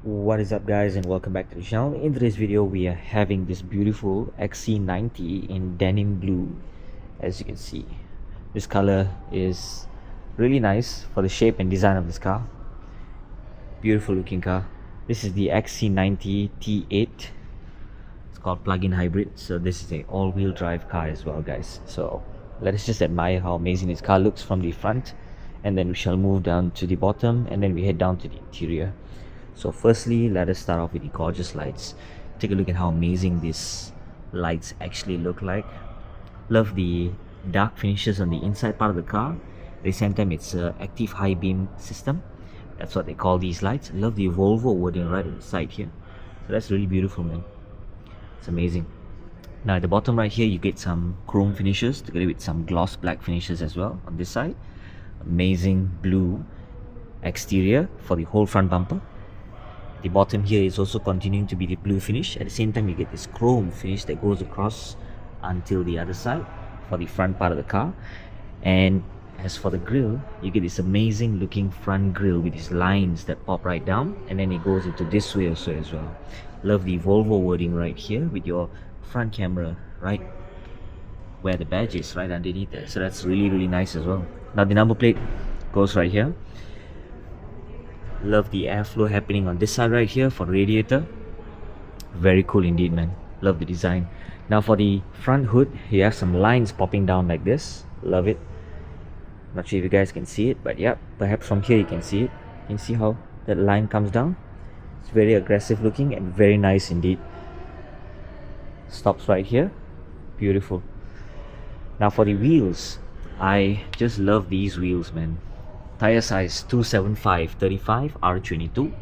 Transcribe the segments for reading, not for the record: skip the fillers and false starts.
What is up, guys, and welcome back to the channel. In today's video we are having this beautiful XC90 in denim blue. As you can see, this color is really nice for the shape and design of this car. Beautiful looking car. This is the XC90 T8. It's called plug-in hybrid, so this is a all-wheel drive car as well, guys. So let us just admire how amazing this car looks from the front, and then we shall move down to the bottom, and then we head down to the interior. So firstly, let us start off with the gorgeous lights. Take a look at how amazing these lights actually look like. Love the dark finishes on the inside part of the car. At the same time, it's an active high beam system. That's what they call these lights. Love the VOLVO wording right at the side here. So that's really beautiful, man. It's amazing. Now at the bottom right here, you get some chrome finishes together with some gloss black finishes as well on this side. Amazing blue exterior for the whole front bumper. The bottom here is also continuing to be the blue finish. At the same time, you get this chrome finish that goes across until the other side for the front part of the car. And as for the grille, you get this amazing looking front grille with these lines that pop right down, and then it goes into this way also as well. Love the Volvo wording right here with your front camera right where the badge is, right underneath there. So that's really nice as well. Now the number plate goes right here. Love the airflow happening on this side right here for the radiator. Very cool indeed, man. Love the design. Now for the front hood, you have some lines popping down like this. Love it. Not sure if you guys can see it, but yeah, perhaps from here you can see it. You can see how that line comes down. It's very aggressive looking and very nice indeed. Stops right here. Beautiful. Now for the wheels, I just love these wheels, man. Tire size 275/35 R22.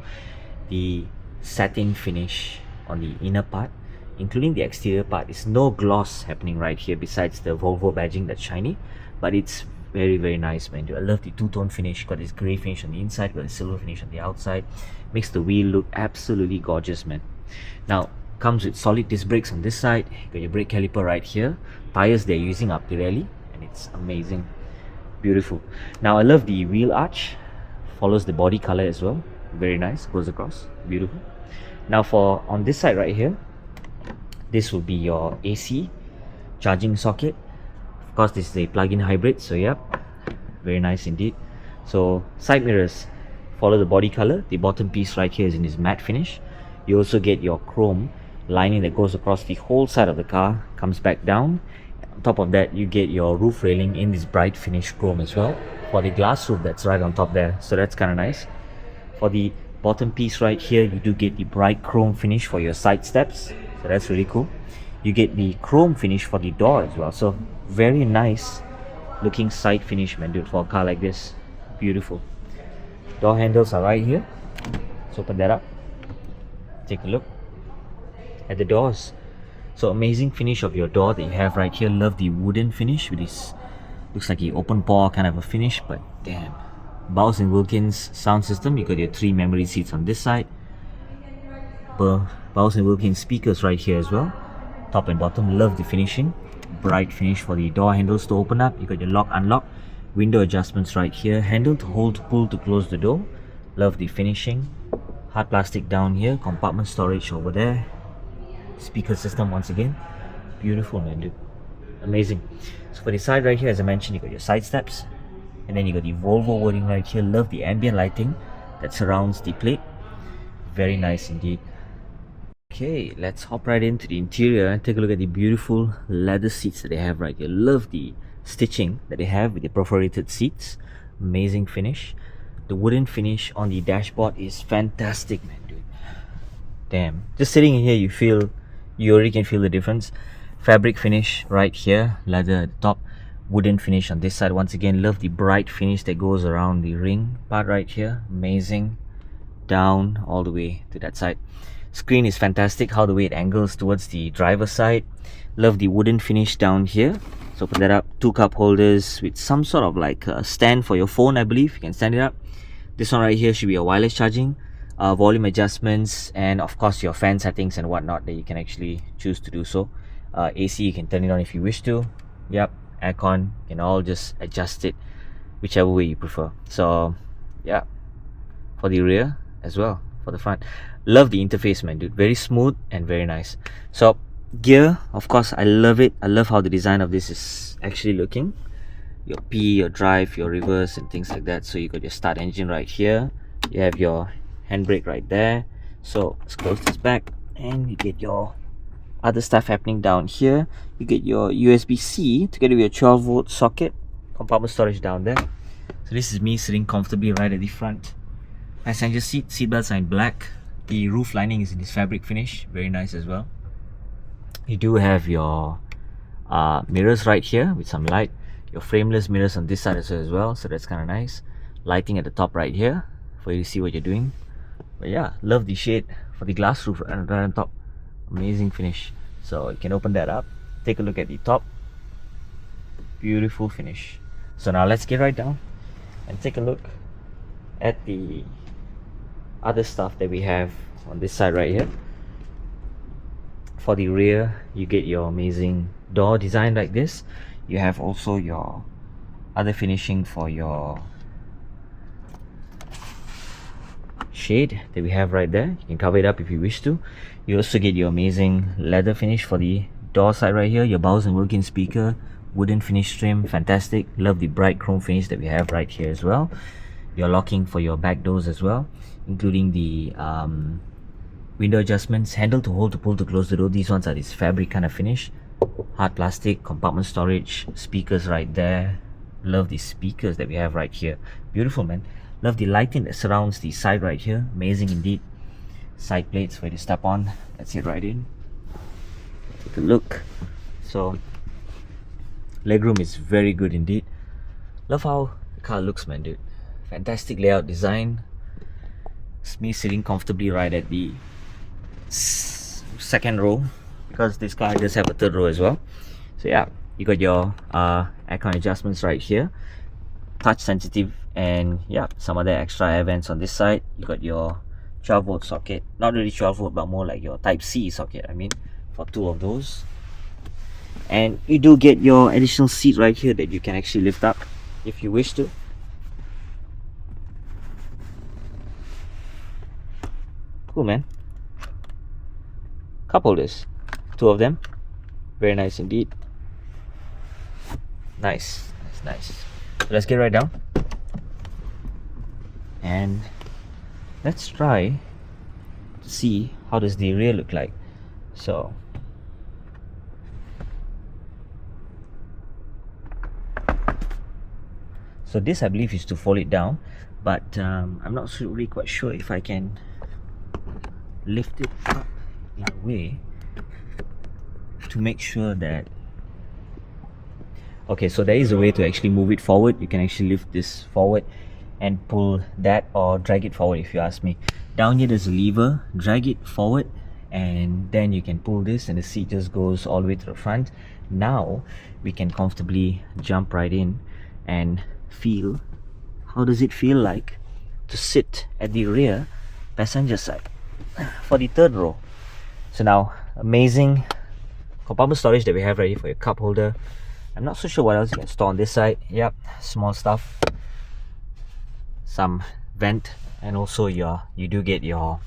The satin finish on the inner part, including the exterior part, is no gloss happening right here besides the Volvo badging that's shiny, but it's very nice, man. I love the two-tone finish. Got this grey finish on the inside, got a silver finish on the outside. Makes the wheel look absolutely gorgeous, man. Now comes with solid disc brakes on this side. Got your brake caliper right here. Tires they're using are Pirelli, and it's amazing. Beautiful. Now I love the wheel arch. Follows the body color as well. Very nice. Goes across. Beautiful. Now for on this side right here, this will be your AC charging socket. Of course, this is a plug-in hybrid, so yep, very nice indeed. So side mirrors follow the body color. The bottom piece right here is in this matte finish. You also get your chrome lining that goes across the whole side of the car, comes back down. On top of that, you get your roof railing in this bright finish chrome as well for the glass roof that's right on top there, so that's kind of nice. For the bottom piece right here, you do get the bright chrome finish for your side steps, so that's really cool. You get the chrome finish for the door as well, so very nice looking side finish, man, dude, for a car like this. Beautiful. Door handles are right here. Let's open that up. Take a look at the doors. So amazing finish of your door that you have right here. Love the wooden finish with this, looks like an open pore kind of a finish, but damn. Bowers & Wilkins sound system. You got your 3 memory seats on this side. Bowers & Wilkins speakers right here as well. Top and bottom. Love the finishing. Bright finish for the door handles to open up. You got your lock, unlock. Window adjustments right here. Handle to hold, pull to close the door. Love the finishing. Hard plastic down here. Compartment storage over there. Speaker system once again. Beautiful, man, dude. Amazing. So for the side right here, as I mentioned, you got your side steps, and then you got the Volvo wording right here. Love the ambient lighting that surrounds the plate. Very nice indeed. Okay, let's hop right into the interior and take a look at the beautiful leather seats that they have right here. Love the stitching that they have with the perforated seats. Amazing finish. The wooden finish on the dashboard is fantastic, man, dude. Damn, just sitting in here, you already can feel the difference. Fabric finish right here, leather at the top, wooden finish on this side. Once again, love the bright finish that goes around the ring part right here. Amazing. Down all the way to that side. Screen is fantastic, how the way it angles towards the driver's side. Love the wooden finish down here. So open that up. 2 cup holders with some sort of like a stand for your phone, I believe. You can stand it up. This one right here should be a wireless charging. Volume adjustments, and of course your fan settings and whatnot that you can actually choose to do so. AC, you can turn it on if you wish to. Yep. Aircon, you can all just adjust it whichever way you prefer. So yeah, for the rear as well, for the front. Love the interface, man, dude. Very smooth and very nice. So gear, of course, I love it. I love how the design of this is actually looking. Your P, your drive, your reverse, and things like that. So you got your start engine right here. You have your handbrake right there. So let's close this back, and you get your other stuff happening down here. You get your USB-C together with your 12-volt socket, compartment storage down there. So this is me sitting comfortably right at the front. Passenger seat, seatbelts are in black. The roof lining is in this fabric finish, very nice as well. You do have your mirrors right here with some light. Your frameless mirrors on this side as well, so that's kind of nice. Lighting at the top right here for you to see what you're doing. But yeah, love the shade for the glass roof right on top. Amazing finish. So you can open that up, take a look at the top. Beautiful finish. So now let's get right down and take a look at the other stuff that we have on this side right here. For the rear, you get your amazing door design like this. You have also your other finishing for your shade that we have right there. You can cover it up if you wish to. You also get your amazing leather finish for the door side right here. Your Bowers & Wilkins speaker, wooden finish trim, fantastic. Love the bright chrome finish that we have right here as well. Your locking for your back doors as well, including the window adjustments, handle to hold, to pull, to close the door. These ones are this fabric kind of finish. Hard plastic, compartment storage, speakers right there. Love the speakers that we have right here. Beautiful, man. Love the lighting that surrounds the side right here. Amazing indeed. Side plates for you to step on. Let's get right in. Take a look. So legroom is very good indeed. Love how the car looks, man, dude. Fantastic layout design. It's me sitting comfortably right at the second row, because this car does have a third row as well. So yeah, you got your aircon adjustments right here, touch sensitive, and yeah, some other extra air vents on this side. You got your 12-volt socket, not really 12-volt, but more like your type C socket, I mean, for two of those. And you do get your additional seat right here that you can actually lift up if you wish to. Cool, man. Cup holders, two of them, very nice indeed. Nice. So let's get right down and let's try to see how does the rear look like. So this, I believe, is to fold it down, but I'm not really quite sure if I can lift it up in a way to make sure that, okay, so there is a way to actually move it forward. You can actually lift this forward and pull that, or drag it forward if you ask me. Down here there's a lever, drag it forward, and then you can pull this and the seat just goes all the way to the front. Now we can comfortably jump right in and feel how does it feel like to sit at the rear passenger side for the third row. So now, amazing compartment storage that we have right here for your cup holder. I'm not so sure what else you can store on this side. Yep, small stuff, some vent, and also you do get your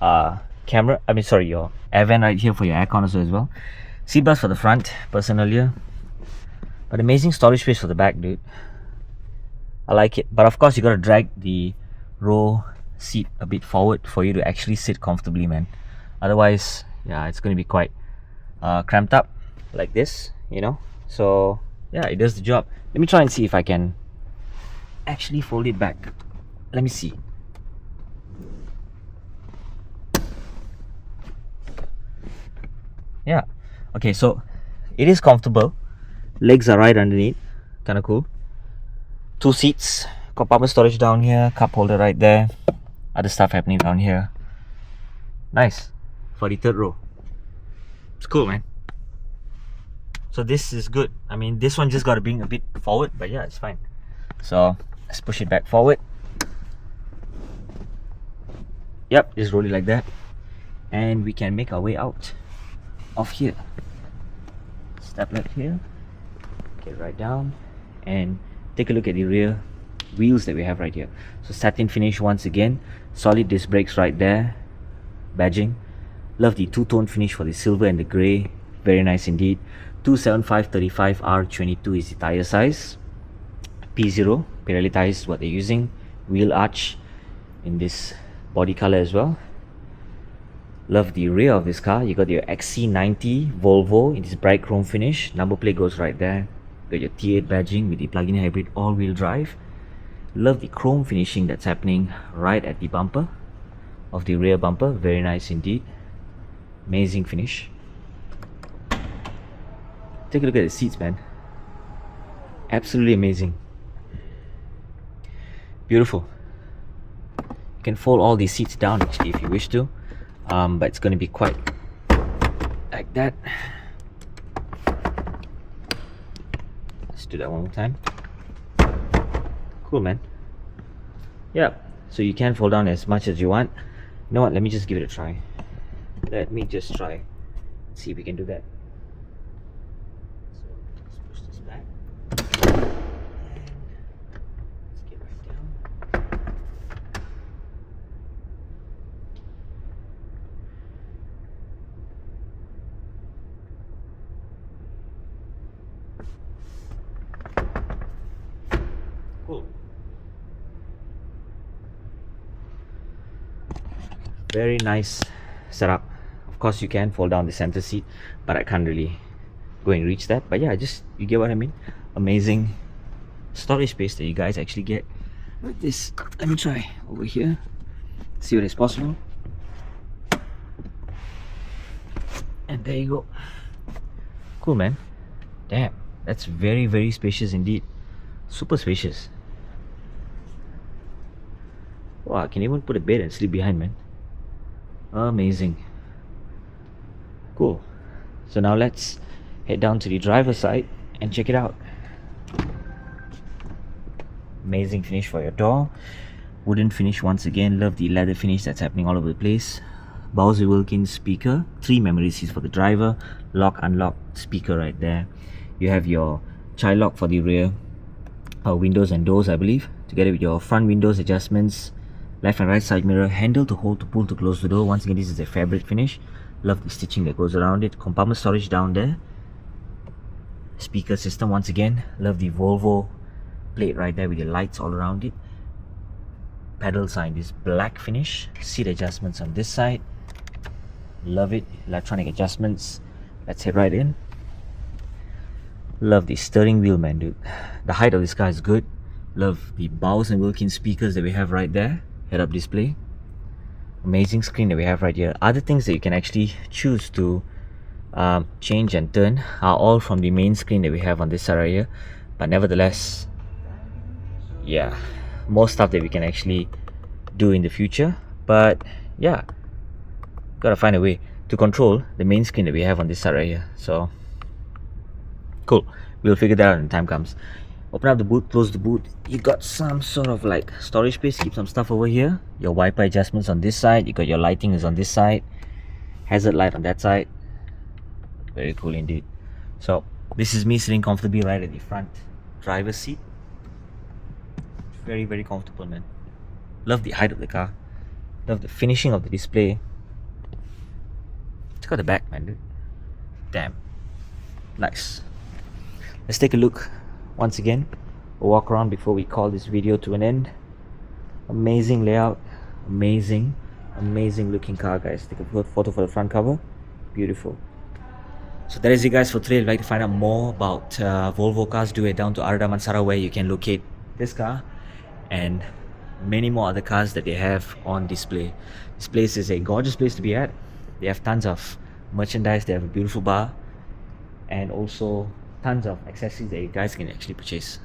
your air vent right here for your aircon as well. Seat belts for the front, person earlier, but amazing storage space for the back, dude. I like it, but of course you gotta drag the row seat a bit forward for you to actually sit comfortably, man. Otherwise, yeah, it's going to be quite cramped up like this, you know. So yeah, it does the job. Let me try and see if I can actually fold it back. Let me see. Yeah, okay, so it is comfortable. Legs are right underneath, kind of cool. Two seats, compartment storage down here, cup holder right there, other stuff happening down here. Nice for the third row. It's cool, man. So this is good. I mean, this one just got to bring a bit forward, but yeah, it's fine. So let's push it back forward. Yep, just roll it like that, and we can make our way out of here. Step left here, get right down and take a look at the rear. wheels that we have right here. So satin finish once again, solid disc brakes right there, badging. Love the two-tone finish for the silver and the grey, very nice indeed. 275/35 R22 is the tire size. P0 Pirelli tires is what they're using. Wheel arch in this body color as well. Love the rear of this car. You got your XC90 Volvo in this bright chrome finish. Number plate goes right there. Got your T8 badging with the plug-in hybrid all-wheel drive. Love the chrome finishing that's happening right at the bumper of the rear bumper. Very nice indeed. Amazing finish. Take a look at the seats, man. Absolutely amazing. Beautiful. You can fold all these seats down actually if you wish to, but it's going to be quite like that. Let's do that one more time. Cool, man. Yeah, so you can fold down as much as you want. You know what, let me just give it a try. Let me just try. See if we can do that. So let's push this back. And let's get right down. Cool. Very nice setup. Of course you can fold down the center seat, but I can't really go and reach that. But yeah, just, you get what I mean. Amazing storage space that you guys actually get with this. Let me try over here, see what is possible. And there you go. Cool, man. Damn, that's very, very spacious indeed. Super spacious. Wow, I can even put a bed and sleep behind, man. Amazing. Cool. So now let's head down to the driver's side and check it out. Amazing finish for your door. Wooden finish once again. Love the leather finish that's happening all over the place. Bowser Wilkins speaker. 3 memory seats for the driver. Lock, unlock speaker right there. You have your child lock for the rear windows and doors, I believe. Together with your front windows adjustments. Left and right side mirror. Handle to hold, to pull, to close the door. Once again, this is a fabric finish. Love the stitching that goes around it. Compartment storage down there. Speaker system once again. Love the Volvo plate right there with the lights all around it. Pedal sign, this black finish. Seat adjustments on this side. Love it. Electronic adjustments. Let's head right in. Love the steering wheel, man, dude. The height of this car is good. Love the Bowers & Wilkins speakers that we have right there. Head-up display. Amazing screen that we have right here. Other things that you can actually choose to change and turn are all from the main screen that we have on this side right here. But nevertheless, yeah, more stuff that we can actually do in the future. But yeah, gotta find a way to control the main screen that we have on this side right here. So cool, we'll figure that out when time comes. Open up the boot, close the boot. You got some sort of like storage space. Keep some stuff over here. Your wiper adjustments on this side. You got your lighting is on this side. Hazard light on that side. Very cool indeed. So this is me sitting comfortably right at the front driver's seat. Very, very comfortable, man. Love the height of the car. Love the finishing of the display. Check out the back, man, dude. Damn. Nice. Let's take a look once again. We'll walk around before we call this video to an end. Amazing layout. Amazing looking car, guys. Take a photo for the front cover. Beautiful. So that is it, guys, for today. If you'd like to find out more about Volvo cars, do head down to Arda Mansara, where you can locate this car and many more other cars that they have on display. This place is a gorgeous place to be at. They have tons of merchandise. They have a beautiful bar and also tons of accessories that you guys can actually purchase.